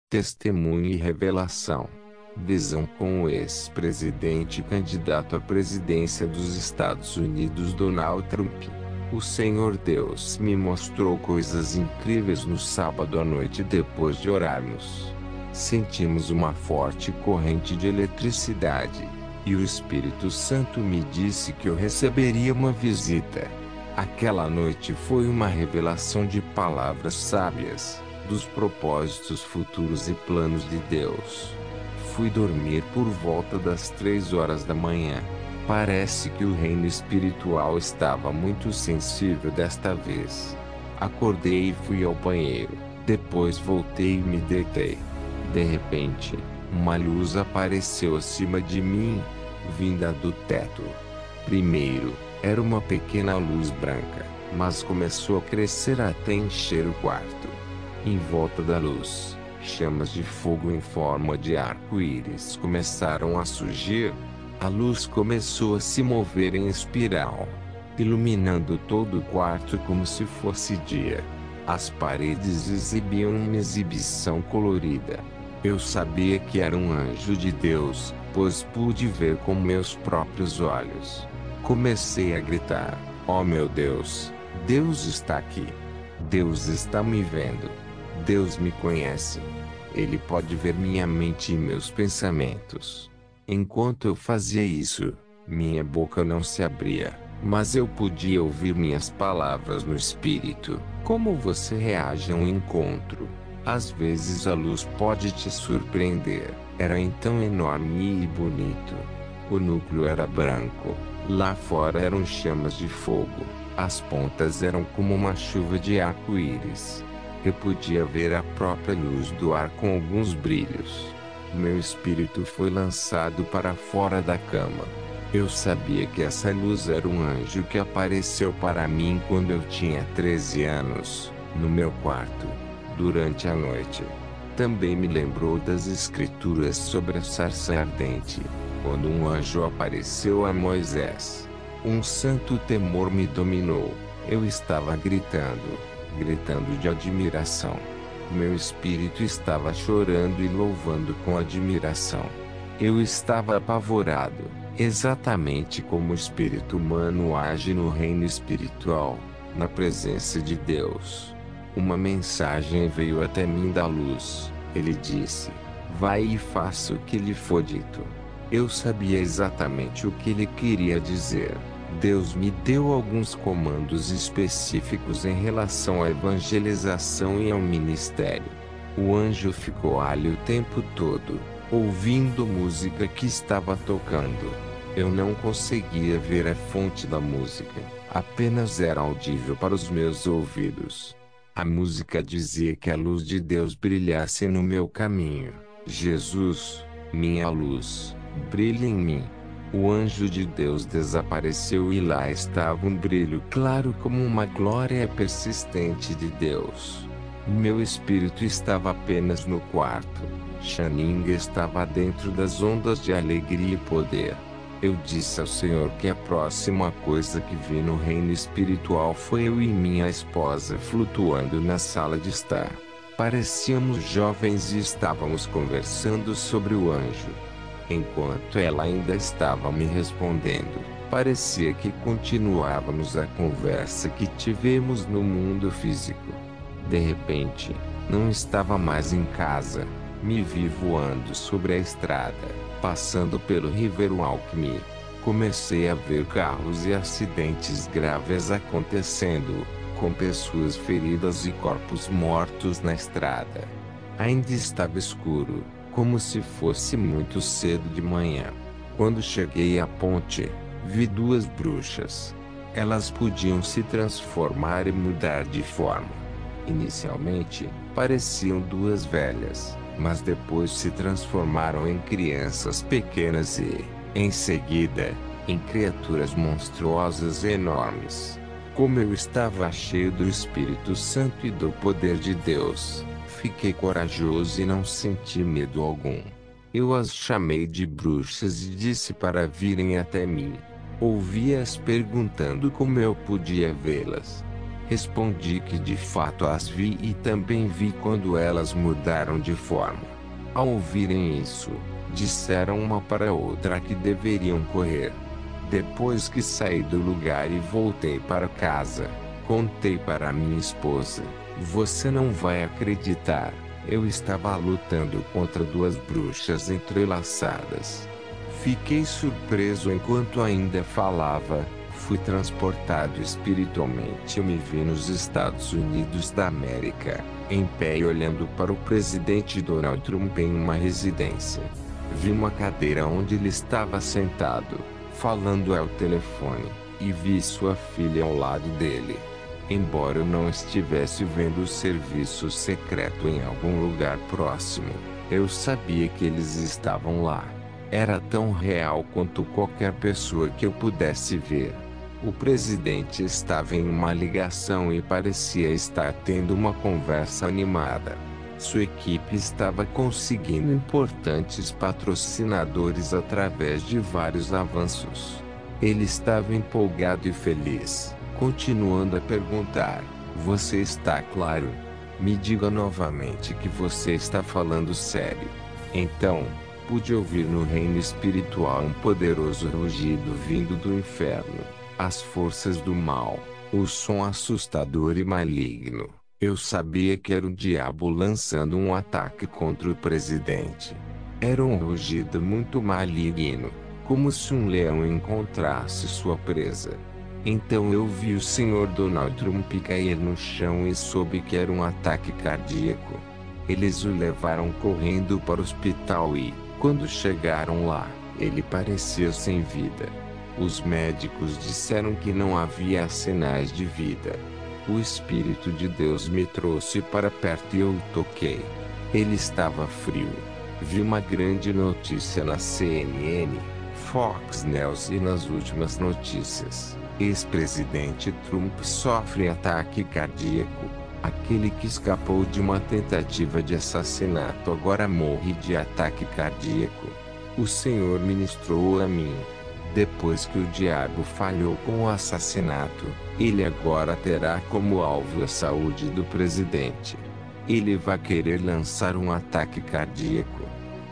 Testemunho e revelação. Visão com o ex-presidente candidato à presidência dos Estados Unidos Donald Trump. O Senhor Deus me mostrou coisas incríveis no sábado à noite depois de orarmos. Sentimos uma forte corrente de eletricidade, e o Espírito Santo me disse que eu receberia uma visita. Aquela noite foi uma revelação de palavras sábias, dos propósitos futuros e planos de Deus. Fui dormir por volta das 3 horas da manhã. Parece que o reino espiritual estava muito sensível desta vez. Acordei e fui ao banheiro. Depois voltei e me deitei. De repente, uma luz apareceu acima de mim, vinda do teto. Primeiro, era uma pequena luz branca, mas começou a crescer até encher o quarto. Em volta da luz, chamas de fogo em forma de arco-íris começaram a surgir. A luz começou a se mover em espiral, iluminando todo o quarto como se fosse dia. As paredes exibiam uma exibição colorida. Eu sabia que era um anjo de Deus, pois pude ver com meus próprios olhos. Comecei a gritar: "Oh meu Deus! Deus está aqui! Deus está me vendo! Deus me conhece! Ele pode ver minha mente e meus pensamentos." Enquanto eu fazia isso, minha boca não se abria, mas eu podia ouvir minhas palavras no espírito. Como você reage a um encontro? Às vezes a luz pode te surpreender. Era então enorme e bonito. O núcleo era branco. Lá fora eram chamas de fogo. As pontas eram como uma chuva de arco-íris. Eu podia ver a própria luz do ar com alguns brilhos. Meu espírito foi lançado para fora da cama. Eu sabia que essa luz era um anjo que apareceu para mim quando eu tinha 13 anos, no meu quarto, durante a noite. Também me lembrou das escrituras sobre a sarça ardente, quando um anjo apareceu a Moisés. Um santo temor me dominou. Eu estava gritando de admiração. Meu espírito estava chorando e louvando com admiração. Eu estava apavorado, exatamente como o espírito humano age no reino espiritual, na presença de Deus. Uma mensagem veio até mim da luz. Ele disse: "Vai e faça o que lhe for dito." Eu sabia exatamente o que ele queria dizer. Deus me deu alguns comandos específicos em relação à evangelização e ao ministério. O anjo ficou ali o tempo todo, ouvindo música que estava tocando. Eu não conseguia ver a fonte da música, apenas era audível para os meus ouvidos. A música dizia que a luz de Deus brilhasse no meu caminho. Jesus, minha luz, brilha em mim. O anjo de Deus desapareceu e lá estava um brilho claro como uma glória persistente de Deus. Meu espírito estava apenas no quarto. Channing estava dentro das ondas de alegria e poder. Eu disse ao Senhor que a próxima coisa que vi no reino espiritual foi eu e minha esposa flutuando na sala de estar. Parecíamos jovens e estávamos conversando sobre o anjo. Enquanto ela ainda estava me respondendo, parecia que continuávamos a conversa que tivemos no mundo físico. De repente, não estava mais em casa. Me vi voando sobre a estrada, passando pelo Riverwalk. Comecei a ver carros e acidentes graves acontecendo, com pessoas feridas e corpos mortos na estrada. Ainda estava escuro, como se fosse muito cedo de manhã. Quando cheguei à ponte, vi 2 bruxas. Elas podiam se transformar e mudar de forma. Inicialmente, pareciam 2 velhas, mas depois se transformaram em crianças pequenas e, em seguida, em criaturas monstruosas e enormes. Como eu estava cheio do Espírito Santo e do poder de Deus, fiquei corajoso e não senti medo algum. Eu as chamei de bruxas e disse para virem até mim. Ouvi-as perguntando como eu podia vê-las. Respondi que de fato as vi e também vi quando elas mudaram de forma. Ao ouvirem isso, disseram uma para a outra que deveriam correr. Depois que saí do lugar e voltei para casa, contei para minha esposa: "Você não vai acreditar, eu estava lutando contra duas bruxas entrelaçadas." Fiquei surpreso enquanto ainda falava. Fui transportado espiritualmente. Eu me vi nos Estados Unidos da América, em pé e olhando para o presidente Donald Trump em uma residência. Vi uma cadeira onde ele estava sentado, falando ao telefone, e vi sua filha ao lado dele. Embora eu não estivesse vendo o serviço secreto em algum lugar próximo, eu sabia que eles estavam lá. Era tão real quanto qualquer pessoa que eu pudesse ver. O presidente estava em uma ligação e parecia estar tendo uma conversa animada. Sua equipe estava conseguindo importantes patrocinadores através de vários avanços. Ele estava empolgado e feliz, continuando a perguntar: "Você está claro? Me diga novamente que você está falando sério." Então, pude ouvir no reino espiritual um poderoso rugido vindo do inferno. As forças do mal, o som assustador e maligno. Eu sabia que era o diabo lançando um ataque contra o presidente. Era um rugido muito maligno, como se um leão encontrasse sua presa. Então eu vi o Sr. Donald Trump cair no chão e soube que era um ataque cardíaco. Eles o levaram correndo para o hospital e, quando chegaram lá, ele parecia sem vida. Os médicos disseram que não havia sinais de vida. O Espírito de Deus me trouxe para perto e eu o toquei. Ele estava frio. Vi uma grande notícia na CNN, Fox News e nas últimas notícias. Ex-presidente Trump sofre ataque cardíaco. Aquele que escapou de uma tentativa de assassinato agora morre de ataque cardíaco. O Senhor ministrou a mim. Depois que o diabo falhou com o assassinato, ele agora terá como alvo a saúde do presidente. Ele vai querer lançar um ataque cardíaco.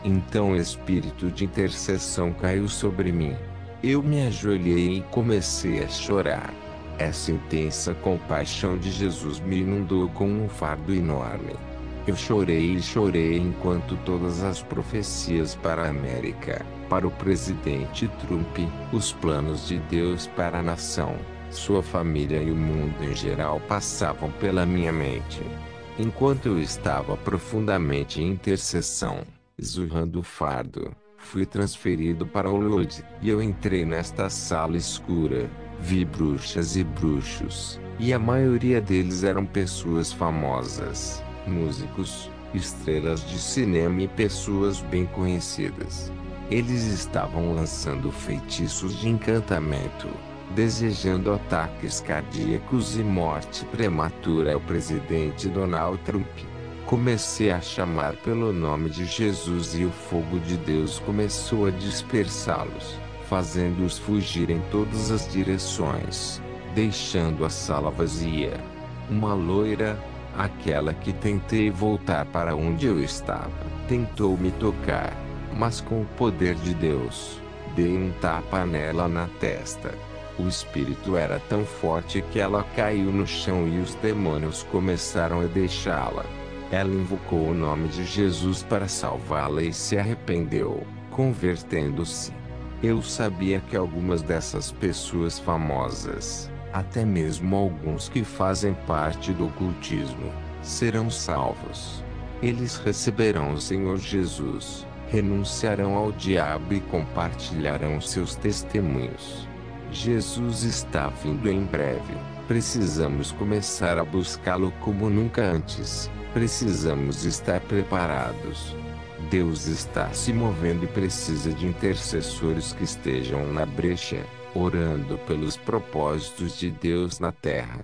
Então o espírito de intercessão caiu sobre mim. Eu me ajoelhei e comecei a chorar. Essa intensa compaixão de Jesus me inundou com um fardo enorme. Eu chorei e chorei enquanto todas as profecias para a América, para o presidente Trump, os planos de Deus para a nação, sua família e o mundo em geral passavam pela minha mente. Enquanto eu estava profundamente em intercessão, zurrando o fardo, fui transferido para Hollywood, e eu entrei nesta sala escura. Vi bruxas e bruxos, e a maioria deles eram pessoas famosas, músicos, estrelas de cinema e pessoas bem conhecidas. Eles estavam lançando feitiços de encantamento, desejando ataques cardíacos e morte prematura ao presidente Donald Trump. Comecei a chamar pelo nome de Jesus e o fogo de Deus começou a dispersá-los, fazendo-os fugir em todas as direções, deixando a sala vazia. Uma loira, aquela que tentei voltar para onde eu estava, tentou me tocar, mas com o poder de Deus, dei um tapa nela na testa. O espírito era tão forte que ela caiu no chão e os demônios começaram a deixá-la. Ela invocou o nome de Jesus para salvá-la e se arrependeu, convertendo-se. Eu sabia que algumas dessas pessoas famosas, até mesmo alguns que fazem parte do ocultismo, serão salvos. Eles receberão o Senhor Jesus, renunciarão ao diabo e compartilharão seus testemunhos. Jesus está vindo em breve. Precisamos começar a buscá-lo como nunca antes. Precisamos estar preparados. Deus está se movendo e precisa de intercessores que estejam na brecha, orando pelos propósitos de Deus na terra.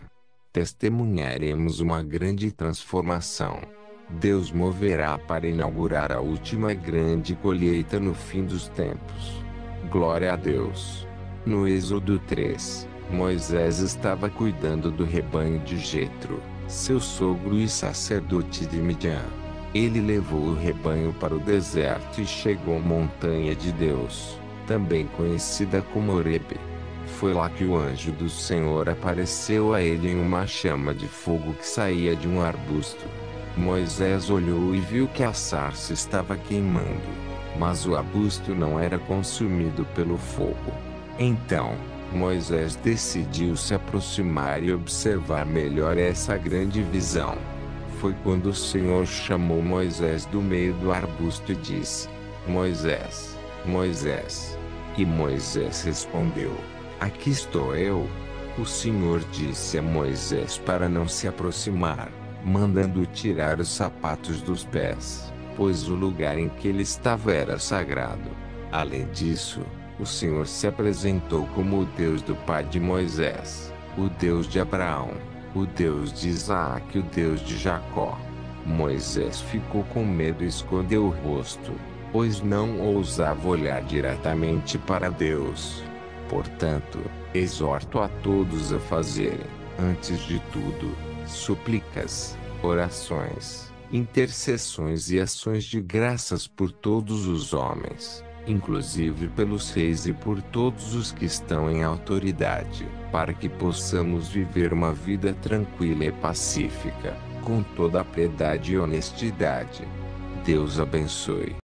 Testemunharemos uma grande transformação. Deus moverá para inaugurar a última grande colheita no fim dos tempos. Glória a Deus. No Êxodo 3, Moisés estava cuidando do rebanho de Jetro, seu sogro e sacerdote de Midian. Ele levou o rebanho para o deserto e chegou à montanha de Deus, também conhecida como Horebe. Foi lá que o anjo do Senhor apareceu a ele em uma chama de fogo que saía de um arbusto. Moisés olhou e viu que a sarça estava queimando, mas o arbusto não era consumido pelo fogo. Então, Moisés decidiu se aproximar e observar melhor essa grande visão. Foi quando o Senhor chamou Moisés do meio do arbusto e disse: Moisés, Moisés. E Moisés respondeu: Aqui estou eu. O Senhor disse a Moisés para não se aproximar, mandando tirar os sapatos dos pés, pois o lugar em que ele estava era sagrado. Além disso, o Senhor se apresentou como o Deus do pai de Moisés, o Deus de Abraão, o Deus de Isaac e o Deus de Jacó. Moisés ficou com medo e escondeu o rosto, pois não ousava olhar diretamente para Deus. Portanto, exorto a todos a fazerem, antes de tudo, súplicas, orações, intercessões e ações de graças por todos os homens, inclusive pelos reis e por todos os que estão em autoridade, para que possamos viver uma vida tranquila e pacífica, com toda a piedade e honestidade. Deus abençoe.